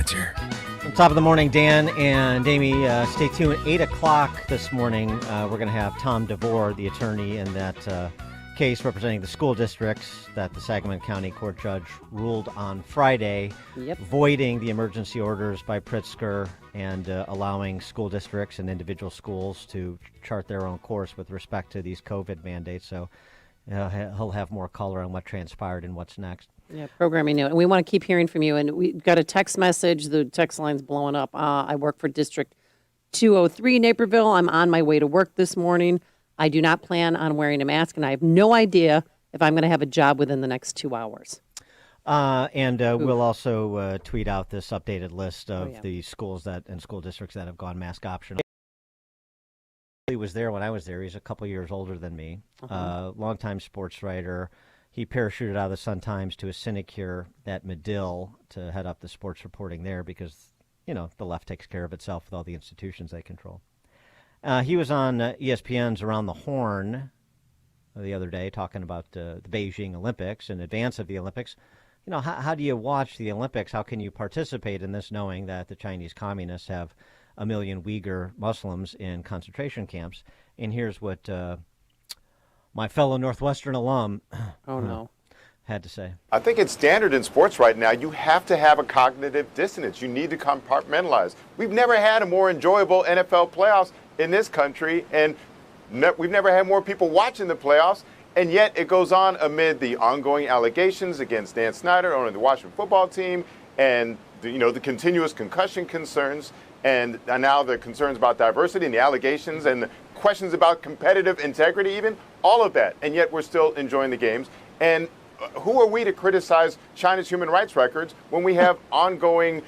answer. Top of the morning, Dan and Amy. Stay tuned. 8 o'clock this morning, we're going to have Tom DeVore, the attorney in that case representing the school districts that the Sangamon County Court judge ruled on Friday, voiding the emergency orders by Pritzker and allowing school districts and individual schools to chart their own course with respect to these COVID mandates. So he'll have more color on what transpired and what's next. Yeah, programming note. And we want to keep hearing from you. And we got a text message. The text line's blowing up. I work for District 203, Naperville. I'm on my way to work this morning. I do not plan on wearing a mask, and I have no idea if I'm going to have a job within the next 2 hours. We'll also tweet out this updated list of the schools and school districts that have gone mask optional. He was there when I was there. He's a couple years older than me. Longtime sports writer. He parachuted out of the Sun-Times to a sinecure at Medill to head up the sports reporting there because, the left takes care of itself with all the institutions they control. He was on ESPN's Around the Horn the other day talking about the Beijing Olympics in advance of the Olympics. How do you watch the Olympics? How can you participate in this knowing that the Chinese communists have 1 million Uyghur Muslims in concentration camps? And here's what my fellow Northwestern alum had to say. I think it's standard in sports right now. You have to have a cognitive dissonance. You need to compartmentalize. We've never had a more enjoyable NFL playoffs in this country, and we've never had more people watching the playoffs, and yet it goes on amid the ongoing allegations against Dan Snyder owning the Washington football team and the continuous concussion concerns, and now the concerns about diversity and the allegations and the questions about competitive integrity even, all of that, and yet we're still enjoying the games. And who are we to criticize China's human rights records when we have ongoing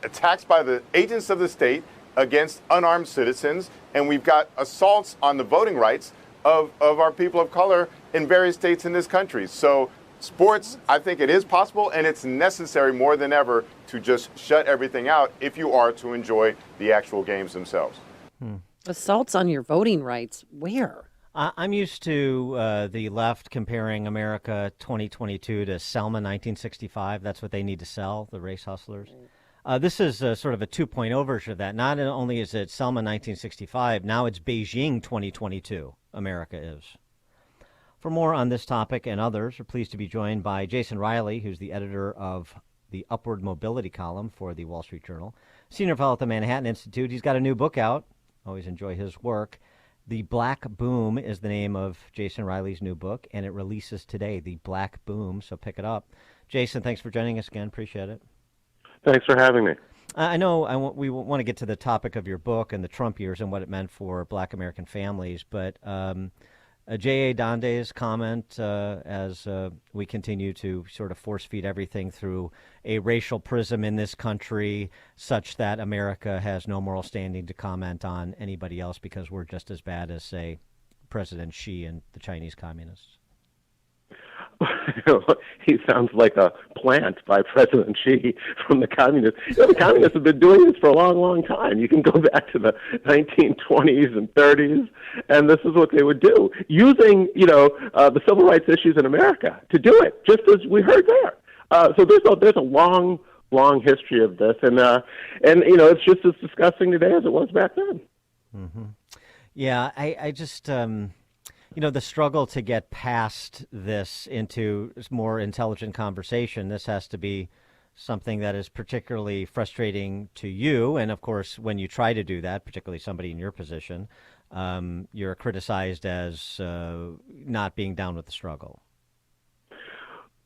attacks by the agents of the state against unarmed citizens, and we've got assaults on the voting rights of our people of color in various states in this country? So sports, I think it is possible, and it's necessary more than ever to just shut everything out if you are to enjoy the actual games themselves. Assaults on your voting rights, where? I'm used to the left comparing America 2022 to Selma 1965. That's what they need to sell, the race hustlers. This is sort of a 2.0 version of that. Not only is it Selma 1965, now it's Beijing 2022, America is. For more on this topic and others, we're pleased to be joined by Jason Riley, who's the editor of the Upward Mobility column for the Wall Street Journal, senior fellow at the Manhattan Institute. He's got a new book out. Always enjoy his work. The Black Boom is the name of Jason Riley's new book, and it releases today, The Black Boom, so pick it up. Jason, thanks for joining us again. Appreciate it. Thanks for having me. I know we want to get to the topic of your book and the Trump years and what it meant for Black American families, but J.A. Donde's comment as we continue to sort of force-feed everything through a racial prism in this country such that America has no moral standing to comment on anybody else because we're just as bad as, say, President Xi and the Chinese communists. He sounds like a plant by President Xi from the communists. The communists have been doing this for a long, long time. You can go back to the 1920s and 30s, and this is what they would do, using, the civil rights issues in America to do it, just as we heard there. So there's a long, long history of this, and it's just as disgusting today as it was back then. Mm-hmm. Yeah, I just... the struggle to get past this into more intelligent conversation, this has to be something that is particularly frustrating to you. And, of course, when you try to do that, particularly somebody in your position, you're criticized as not being down with the struggle.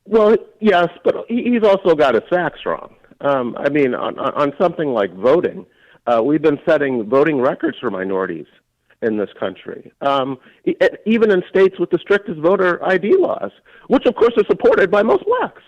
Well, yes, but he's also got his facts wrong. On something like voting, we've been setting voting records for minorities in this country, even in states with the strictest voter ID laws, which of course are supported by most blacks.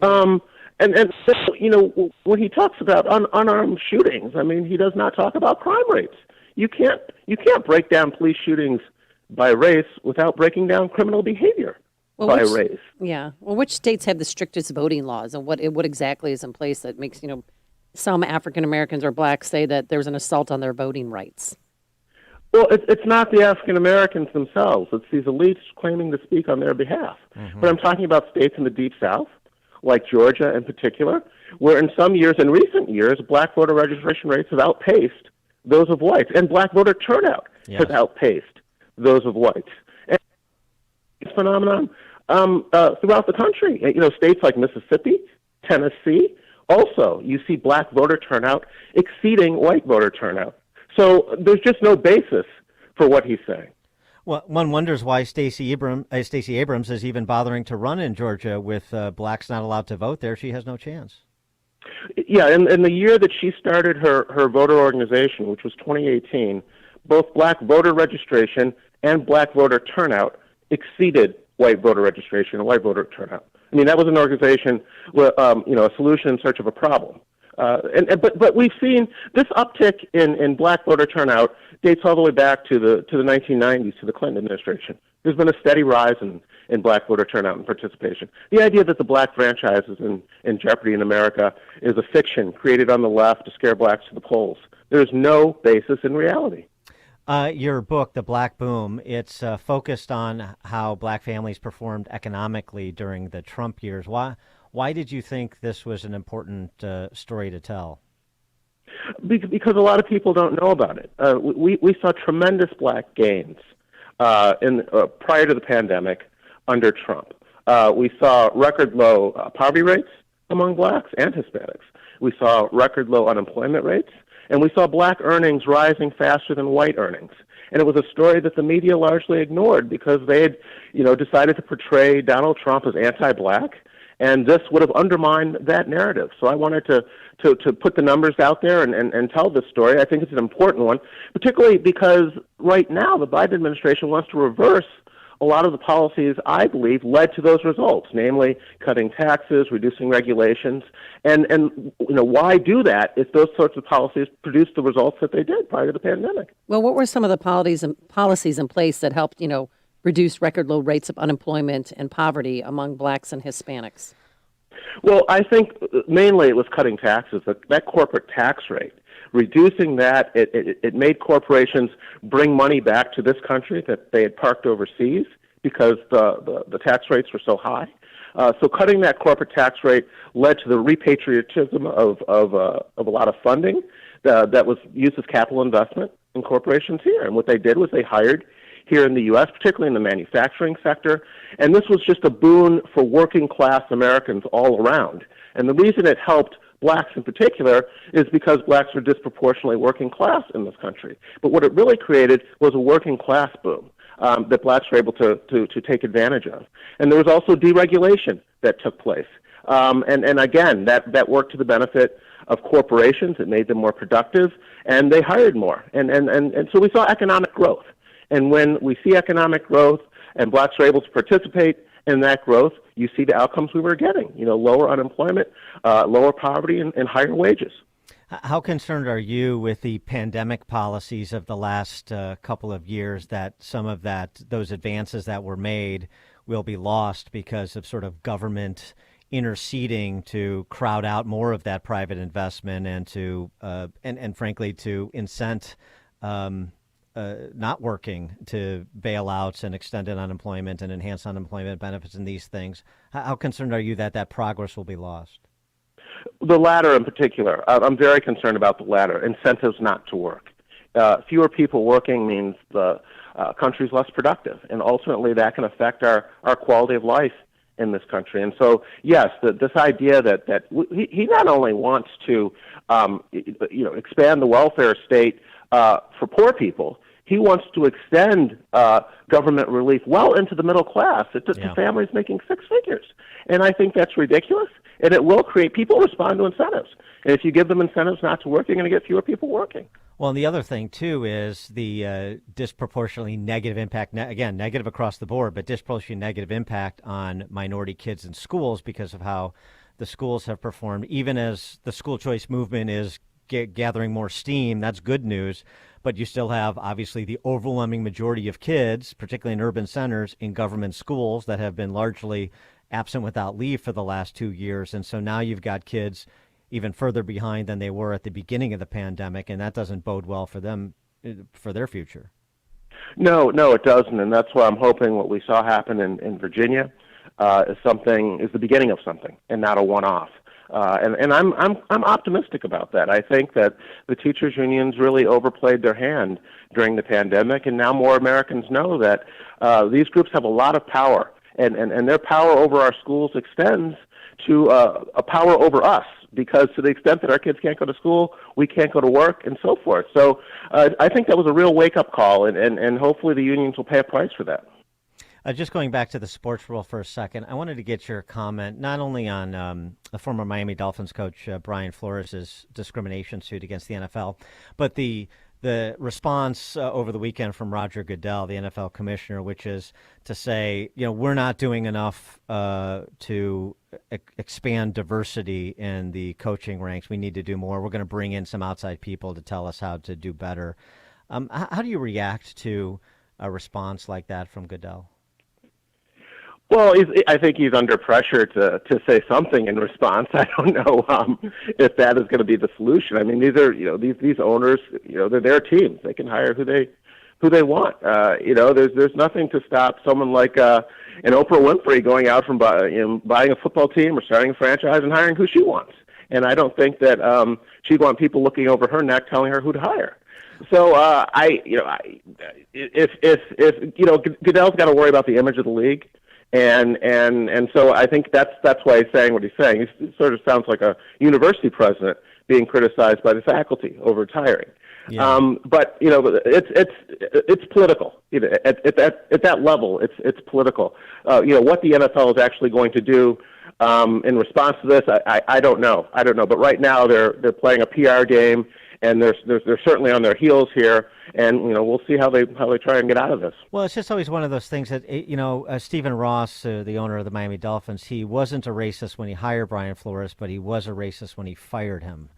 And so, when he talks about unarmed shootings, he does not talk about crime rates. You can't break down police shootings by race without breaking down criminal behavior by race. Yeah. Well, which states have the strictest voting laws, and what exactly is in place that makes some African Americans or blacks say that there's an assault on their voting rights? Well, it's not the African Americans themselves. It's these elites claiming to speak on their behalf. Mm-hmm. But I'm talking about states in the Deep South like Georgia in particular, where in some years, in recent years, black voter registration rates have outpaced those of whites, and black voter turnout has outpaced those of whites. And this phenomenon throughout the country. States like Mississippi, Tennessee, also you see black voter turnout exceeding white voter turnout. So there's just no basis for what he's saying. Well, one wonders why Stacey Abrams is even bothering to run in Georgia with blacks not allowed to vote there. She has no chance. Yeah, in the year that she started her voter organization, which was 2018, both black voter registration and black voter turnout exceeded white voter registration and white voter turnout. I mean, that was an organization with, a solution in search of a problem. But we've seen this uptick in black voter turnout dates all the way back to the 1990s, to the Clinton administration. There's been a steady rise in black voter turnout and participation. The idea that the black franchise is in jeopardy in America is a fiction created on the left to scare blacks to the polls. There's no basis in reality. Your book, The Black Boom, it's focused on how black families performed economically during the Trump years. Why did you think this was an important story to tell? Because a lot of people don't know about it. We saw tremendous black gains prior to the pandemic under Trump. We saw record low poverty rates among blacks and Hispanics. We saw record low unemployment rates. And we saw black earnings rising faster than white earnings. And it was a story that the media largely ignored because they had, decided to portray Donald Trump as anti-black, and this would have undermined that narrative. So I wanted to put the numbers out there and tell this story. I think it's an important one, particularly because right now the Biden administration wants to reverse a lot of the policies, I believe, led to those results, namely cutting taxes, reducing regulations. And why do that if those sorts of policies produced the results that they did prior to the pandemic? Well, what were some of the policies in place that helped, reduce record low rates of unemployment and poverty among blacks and Hispanics? Well, I think mainly it was cutting taxes, that corporate tax rate. Reducing that, it made corporations bring money back to this country that they had parked overseas because the tax rates were so high. So cutting that corporate tax rate led to the repatriatism of a lot of funding that was used as capital investment in corporations here. And what they did was they hired here in the U.S., particularly in the manufacturing sector. And this was just a boon for working class Americans all around. And the reason it helped blacks in particular is because blacks are disproportionately working class in this country. But what it really created was a working class boom that blacks were able to take advantage of. And there was also deregulation that took place. And again, that worked to the benefit of corporations. It made them more productive, and they hired more. And so we saw economic growth. And when we see economic growth and blacks are able to participate in that growth, you see the outcomes we were getting, lower unemployment, lower poverty, and higher wages. How concerned are you with the pandemic policies of the last couple of years that some of those advances that were made will be lost because of sort of government interceding to crowd out more of that private investment and to and frankly to incent not working, to bailouts and extended unemployment and enhanced unemployment benefits and these things? How concerned are you that progress will be lost? The latter in particular. I'm very concerned about the latter, incentives not to work. Fewer people working means the country's less productive, and ultimately that can affect our quality of life in this country. And so, yes, this idea that he not only wants to expand the welfare state for poor people, he wants to extend government relief well into the middle class, to families making six figures. And I think that's ridiculous, and it will create, people respond to incentives. And if you give them incentives not to work, you're going to get fewer people working. Well, and the other thing, too, is the disproportionately negative impact, again, negative across the board, but disproportionately negative impact on minority kids in schools because of how the schools have performed. Even as the school choice movement is gathering more steam, that's good news. But you still have, obviously, the overwhelming majority of kids, particularly in urban centers, in government schools that have been largely absent without leave for the last 2 years. And so now you've got kids even further behind than they were at the beginning of the pandemic, and that doesn't bode well for them, for their future. No, it doesn't, and that's why I'm hoping what we saw happen in Virginia is the beginning of something and not a one-off. And I'm optimistic about that. I think that the teachers unions really overplayed their hand during the pandemic, and now more Americans know that these groups have a lot of power, and their power over our schools extends to a power over us, because to the extent that our kids can't go to school, we can't go to work, and so forth. So I think that was a real wake-up call, and hopefully the unions will pay a price for that. Just going back to the sports world for a second, I wanted to get your comment not only on the former Miami Dolphins coach Brian Flores' discrimination suit against the NFL, but the response over the weekend from Roger Goodell, the NFL commissioner, which is to say, we're not doing enough to expand diversity in the coaching ranks. We need to do more. We're going to bring in some outside people to tell us how to do better. How do you react to a response like that from Goodell? Well, I think he's under pressure to say something in response. I don't know if that is going to be the solution. I mean, these are these owners. They're their teams. They can hire who they want. There's nothing to stop someone like an Oprah Winfrey going out from buying a football team or starting a franchise and hiring who she wants. And I don't think that she'd want people looking over her neck telling her who to hire. So if Goodell's got to worry about the image of the league. And so I think that's why he's saying what he's saying. He sort of sounds like a university president being criticized by the faculty over retiring. Yeah. But it's political. At that level, it's political. What the NFL is actually going to do in response to this, I don't know. But right now they're playing a PR game, and they're certainly on their heels here, and we'll see how they try and get out of this. Well, it's just always one of those things that Stephen Ross, the owner of the Miami Dolphins, he wasn't a racist when he hired Brian Flores, but he was a racist when he fired him.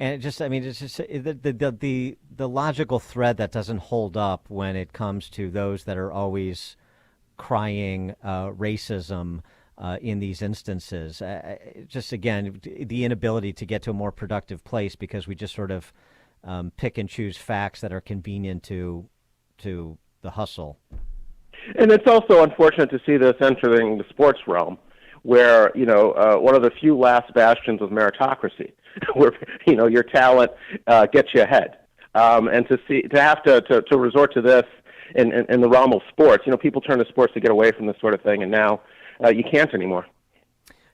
And it's just the logical thread that doesn't hold up when it comes to those that are always crying racism in these instances. Just again, the inability to get to a more productive place because we just sort of pick and choose facts that are convenient to the hustle. And it's also unfortunate to see this entering the sports realm, where one of the few last bastions of meritocracy, where your talent gets you ahead, and to have to resort to this in the realm of sports. People turn to sports to get away from this sort of thing, and now you can't anymore.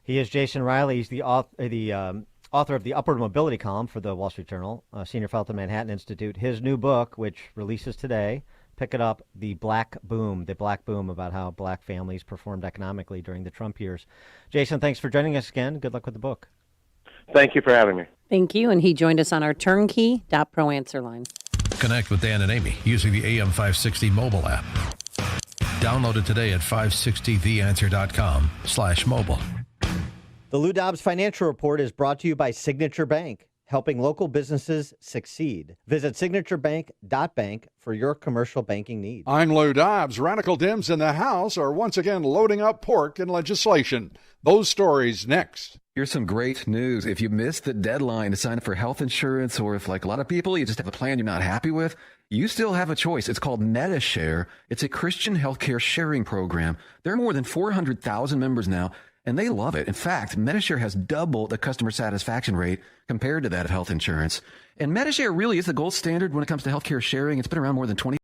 He is Jason Riley. He's the author of the Upward Mobility column for the Wall Street Journal, senior fellow at the Manhattan Institute. His new book, which releases today, pick it up, The Black Boom, about how black families performed economically during the Trump years. Jason, thanks for joining us again. Good luck with the book. Thank you for having me. Thank you. And he joined us on our turnkey.pro answer line. Connect with Dan and Amy using the AM 560 mobile app. Download it today at 560theanswer.com/mobile. The Lou Dobbs Financial Report is brought to you by Signature Bank, helping local businesses succeed. Visit signaturebank.bank for your commercial banking needs. I'm Lou Dobbs. Radical Dems in the House are once again loading up pork in legislation. Those stories next. Here's some great news. If you missed the deadline to sign up for health insurance, or if, like a lot of people, you just have a plan you're not happy with, you still have a choice. It's called MediShare. It's a Christian healthcare sharing program. There are more than 400,000 members now, and they love it. In fact, MediShare has double the customer satisfaction rate compared to that of health insurance. And MediShare really is the gold standard when it comes to healthcare sharing. It's been around more than 20